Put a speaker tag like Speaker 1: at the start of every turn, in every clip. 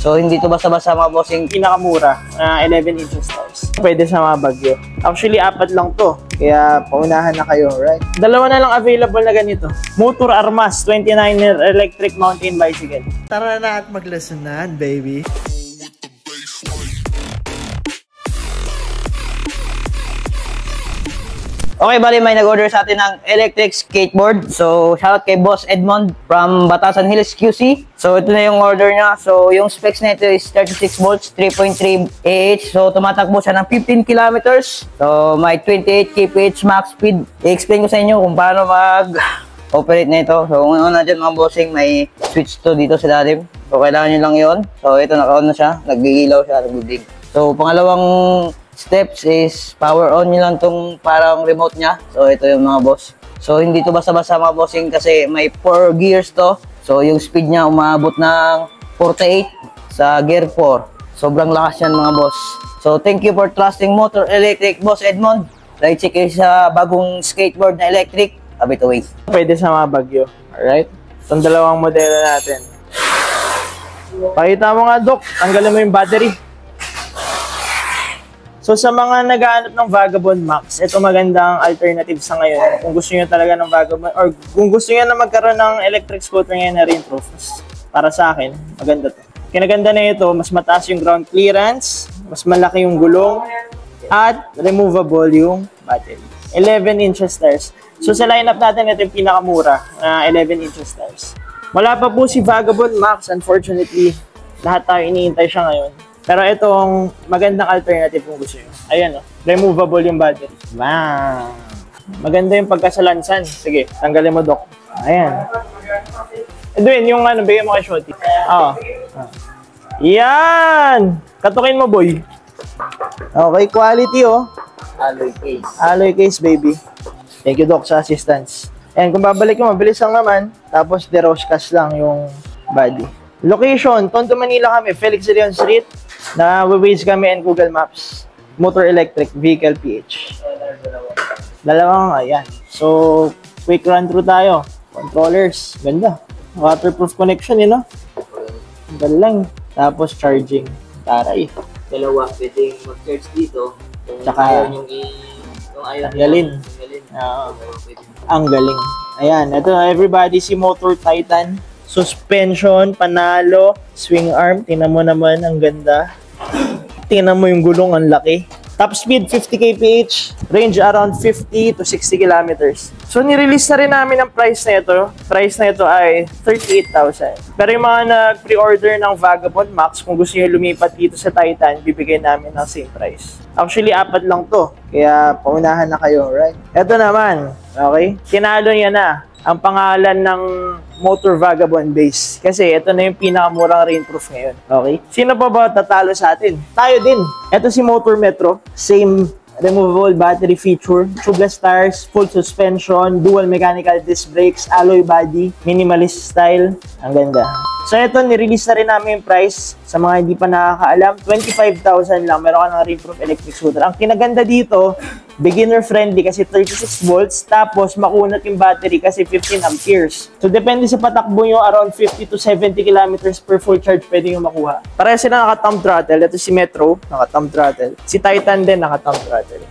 Speaker 1: So hindi to basta-basta mga bossing.
Speaker 2: Pinakamura, 11 inches tires. Pwede sa mga bagyo. Actually, 4 lang to. Kaya paunahan na kayo, right? Dalawa na lang available na ganito. Motor Armas 29er electric mountain bicycle.
Speaker 3: Tara na at maglesonan, baby.
Speaker 1: Okay, bali may nag-order sa atin ng electric skateboard. So, shoutout kay Boss Edmond from Batasan Hills QC. So, ito na yung order niya. So, yung specs na ito is 36 volts, 3.3 AH. So, tumatakbo siya ng 15 kilometers. So, may 28 kph max speed. I-explain ko sa inyo kung paano mag-operate na ito. So, una dyan mga bossing, may switch to dito sa ilalim. So, kailangan nyo lang yun. So, ito naka-on na siya. Nagbigilaw siya, nagbiblink. So, pangalawang steps is power on nyo lang tong parang remote nya. So ito yung mga boss. So hindi to basta-basta mga bossing kasi may 4 gears to. So yung speed nya umabot ng 48 sa gear 4. Sobrang lakas yan mga boss. So thank you for trusting Motor Electric, Boss Edmond. Like check kayo sa bagong skateboard na electric. Abit away.
Speaker 2: Pwede sa mga bagyo. Alright? Itong dalawang modelo natin. Pakita mo nga, Doc. Tanggalin mo yung battery. So sa mga naghahanap ng Vagabond Max, ito magandang alternative sa ngayon. Kung gusto niyo talaga ng Vagabond, or kung gusto niyo na magkaroon ng electric scooter ngayon na rainproof, para sa akin, maganda to. Kinaganda na ito, mas mataas yung ground clearance, mas malaki yung gulong, at removable yung battery. 11 inches tires. So sa lineup natin, ito yung pinakamura na 11 inches tires. Wala pa po si Vagabond Max, unfortunately. Lahat tayo iniintay siya ngayon. Pero itong magandang alternative kung gusto nyo. Ayan o, removable yung battery. Wow! Maganda yung pagkasalansan. Sige, tanggalin mo, Doc. Ayan. Edwin, yung ano, bigyan mo kay Shotty. Oo. Yan! Katukin mo, boy. Okay, quality oh.
Speaker 1: Alloy case.
Speaker 2: Alloy case, baby. Thank you, Doc, sa assistance. And kung babalik mo, mabilis lang naman. Tapos, deroscas lang yung body. Location, Tondo, Manila kami. Felix de Leon Street. Na-waze kami and Google Maps. Motor Electric Vehicle PH. Dalawang, ayan. So, quick run through tayo. Controllers, ganda. Waterproof connection, yun, no? Galang. Tapos, charging. Taray.
Speaker 1: Dalawa, pwedeng mag-charge dito.
Speaker 2: Tsaka,
Speaker 1: yung ayaw
Speaker 2: tanggalin. Ang galing. Ayan, ito everybody, si Motor Titan. Suspension, panalo, swing arm. Tingnan mo naman, ang ganda. Tingnan mo yung gulong, ang laki. Top speed, 50 kph. Range around 50 to 60 kilometers. So, nirelease na rin namin ang price na ito. Price na ito ay 38,000. Pero yung mga nag-pre-order ng Vagabond Max, kung gusto nyo lumipat dito sa Titan, bibigay namin ng same price. Actually, 4 lang to. Kaya, paunahan na kayo, right? Ito naman, okay? Tinalo niya na ang pangalan ng Motor Vagabond Base. Kasi ito na yung pinakamurang rainproof ngayon. Okay? Sino pa ba tatalo sa atin? Tayo din. Ito si Motor Metro. Same removable battery feature, tubeless tires, full suspension, dual mechanical disc brakes, alloy body, minimalist style. Ang ganda. So ito, nirelease na rin namin yung price. Sa mga hindi pa nakakaalam, 25,000 lang. Meron ka ng rainproof electric scooter. Ang kinaganda dito, beginner friendly kasi 36 volts. Tapos makunat yung battery kasi 15 amperes. So depende sa patakbo nyo, around 50 to 70 kilometers per full charge pwede nyo makuha. Pareha sila naka-thumb throttle. Ito si Metro, naka-thumb throttle. Si Titan din, naka-thumb throttle.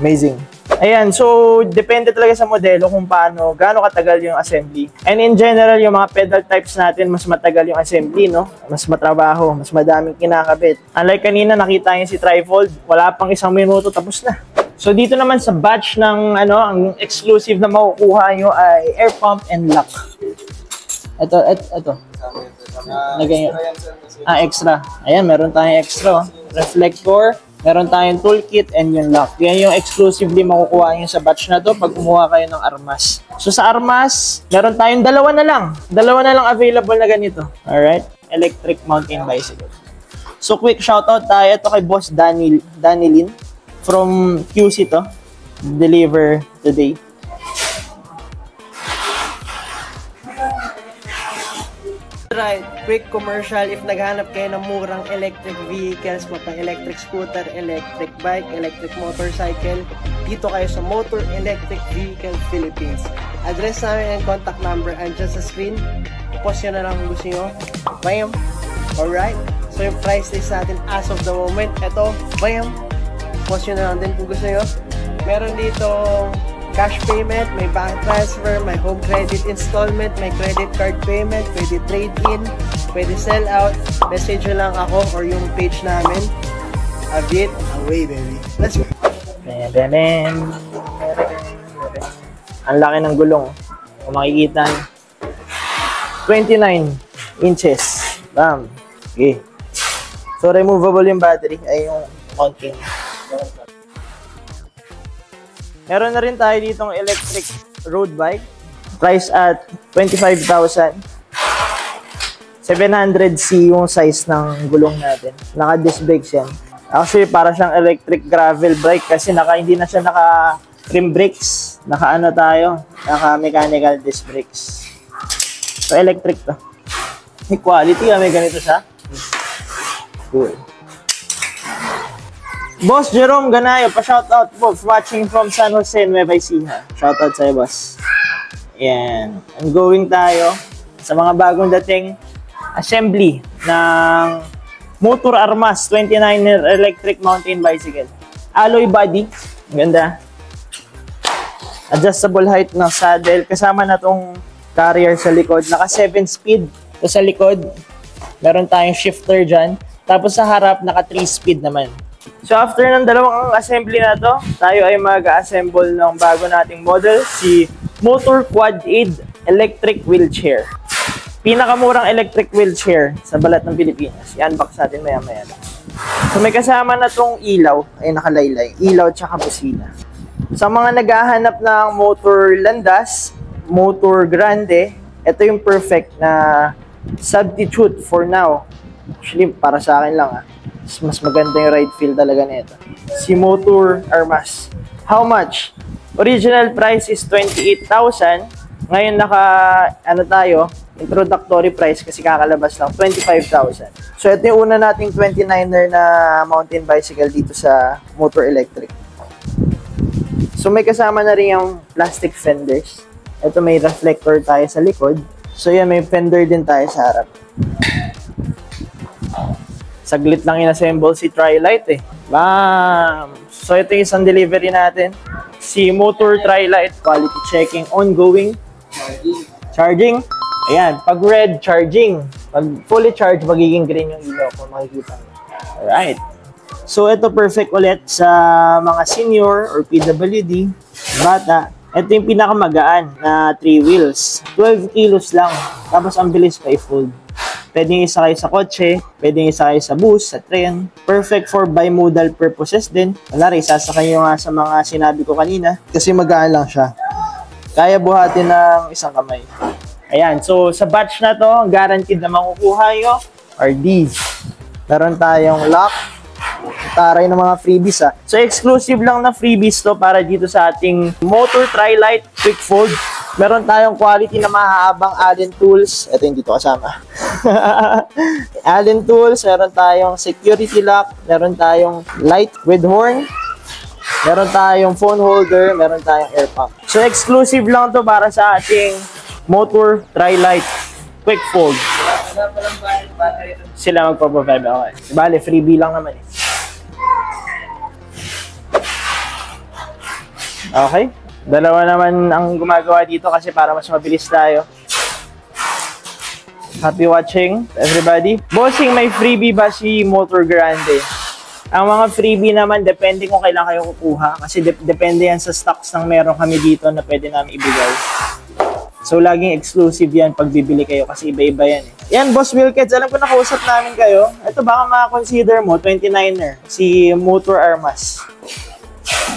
Speaker 2: Amazing. Ayan, so depende talaga sa modelo kung paano, gaano katagal yung assembly. And in general, yung mga pedal types natin, mas matagal yung assembly, no? Mas matrabaho, mas madaming kinakabit. Unlike kanina, nakita niyo si Trifold, wala pang 1 minuto, tapos na. So dito naman sa batch ng, ang exclusive na makukuha nyo ay air pump and lock. Ito. Lagay extra. Ayan, meron tayong extra. Reflector. Meron tayong toolkit and yung lock. Yan yung exclusively makukuha nyo sa batch na to pag kumuha kayo ng Armas. So sa Armas, meron tayong dalawa na lang available na ganito. Alright? Electric mountain bicycle. So quick shoutout tayo. Ito kay Boss Danilin from QC to. Deliver today.
Speaker 3: Right, quick commercial. If naghanap kayo ng murang electric vehicles, mapang electric scooter, electric bike, electric motorcycle, dito kayo sa Motor Electric Vehicle Philippines. Address namin and contact number andyan sa screen. Post nyo na lang kung gusto nyo. Bam! Alright, So yung price list natin as of the moment, ito, bayam. Post nyo na lang din kung gusto nyo. Meron dito cash payment, may bank transfer, may home credit installment, may credit card payment, pwede trade-in, pwede sell out. Message nyo lang ako or yung page namin. A bit away, baby. Let's go.
Speaker 2: Ang laki ng gulong. Kung makikita nyo. 29 inches. Bam. Okay. So, removable yung battery. Ay, yung mounting. Meron na rin tayo ditong electric road bike. Price at 25,000. 700C yung size ng gulong natin. Naka-disc brakes yan. Actually, para siyang electric gravel bike kasi hindi na siya naka-rim brakes. Naka-ano tayo? Naka-mechanical disc brakes. So, electric to. May quality, may ganito siya. Cool. Boss Jerome Ganayo, pa-shoutout po watching from San Jose, Nueva Ecija. Shoutout sa'yo, boss. Yan. Ongoing tayo sa mga bagong dating assembly ng Motor Armas 29er electric mountain bicycle. Alloy body. Ganda. Adjustable height ng saddle. Kasama na tong carrier sa likod. Naka 7 speed. So sa likod, meron tayong shifter dyan. Tapos sa harap, naka 3 speed naman. So after ng dalawang assembly na to, tayo ay mag-assemble ng bago nating model, si Motor Quad Aid Electric Wheelchair. Pinakamurang electric wheelchair sa balat ng Pilipinas. I-unbox natin maya-maya. So may kasama na tong ilaw, ay nakalaylay. Ilaw tsaka busina. Sa mga naghahanap ng motor landas, motor grande, ito yung perfect na substitute for now. Actually, para sa akin lang mas maganda yung ride feel talaga nito. Si Motor Armas. How much? Original price is 28,000. Ngayon tayo, introductory price kasi kakalabas lang, 25,000. So ito yung una nating 29er na mountain bicycle dito sa Motor Electric. So may kasama na rin yung plastic fenders. Ito may reflector tayo sa likod. So yan, may fender din tayo sa harap. Saglit lang in-assemble si Tri-Lite eh. Bam! So ito yung isang delivery natin. Si Motor Tri-Lite, quality checking, ongoing. Charging. Ayan, pag red, charging. Pag fully charged, magiging green yung ilaw kung makikita mo. Alright. So ito perfect ulit sa mga senior or PWD, bata. Ito yung pinakamagaan na 3 wheels. 12 kilos lang. Tapos ang bilis pa i-fold. Pwede yung isakay sa kotse, pwede yung isakay sa bus, sa tren. Perfect for bimodal purposes din. Kunwari, sasakay nyo nga sa mga sinabi ko kanina kasi magaan lang siya. Kaya buhatin ng isang kamay. Ayan, so sa batch na to, guaranteed na makukuha nyo are these. Meron tayong lock, taray ng mga freebies So exclusive lang na freebies to para dito sa ating Motor Tri-Lite Quick Fold. Meron tayong quality na mahahabang Allen tools. Ito yung dito kasama. Allen tools, meron tayong security lock, meron tayong light with horn, meron tayong phone holder, meron tayong air pump. So exclusive lang to para sa ating Motor Tri-Lite Quick Fold. Sila magpaprovide. Okay. Bale, freebie lang naman eh. Okay. Dalawa naman ang gumagawa dito kasi para mas mabilis tayo. Happy watching, everybody. Bossing, may freebie ba si Motor Grande? Ang mga freebie naman, depende kung kailan kayo kukuha. Kasi depende yan sa stocks ng meron kami dito na pwede namin ibigay. So, laging exclusive yan pag bibili kayo kasi iba-iba yan eh. Yan, Boss Wilkeds, alam ko nakausap namin kayo. Ito baka makakonsider mo, 29er, si Motor Armas.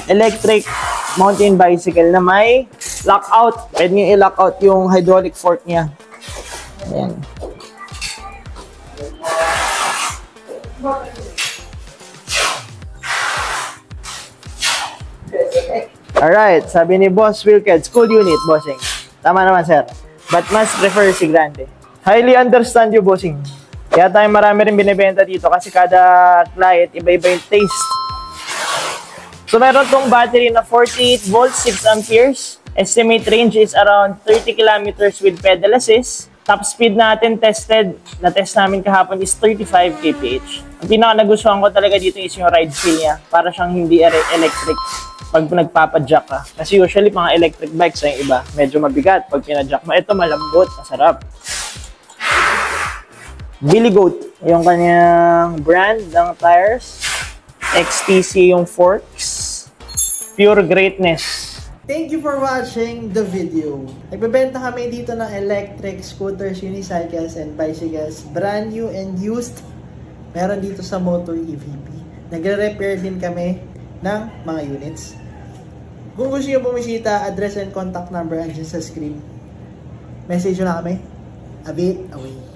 Speaker 2: Electric mountain bicycle na may lockout. Pwede nyo i-lockout yung hydraulic fork niya. Ayan. Alright, sabi ni Boss Wilkeds, cool unit, bossing. Tama naman, sir. But must prefer si Grande. Highly understand you, bossing. Kaya tayo marami rin binibenta dito kasi kada client, iba-iba yung taste. So, meron tong battery na 48 volts, 6 amperes. Estimate range is around 30 kilometers with pedal assist. Top speed natin na-test namin kahapon is 35 kph. Ang pinaka nagustuhan ko talaga dito is yung ride feel niya. Para siyang hindi electric pag nagpapadjack ka. Kasi usually mga electric bikes yung iba, medyo mabigat pag pinadjack mo. Ito malambot, masarap. Billy Goat, yung kanyang brand ng tires. XTC yung forks. Pure greatness.
Speaker 3: Thank you for watching the video. Nagbebenta kami dito ng electric scooters, unicycles, and bicycles. Brand new and used. Meron dito sa Motor EVP. Nagre-repair din kami ng mga units. Kung gusto nyo bumisita, address and contact number andyan sa screen. Message nyo na kami. A bit away.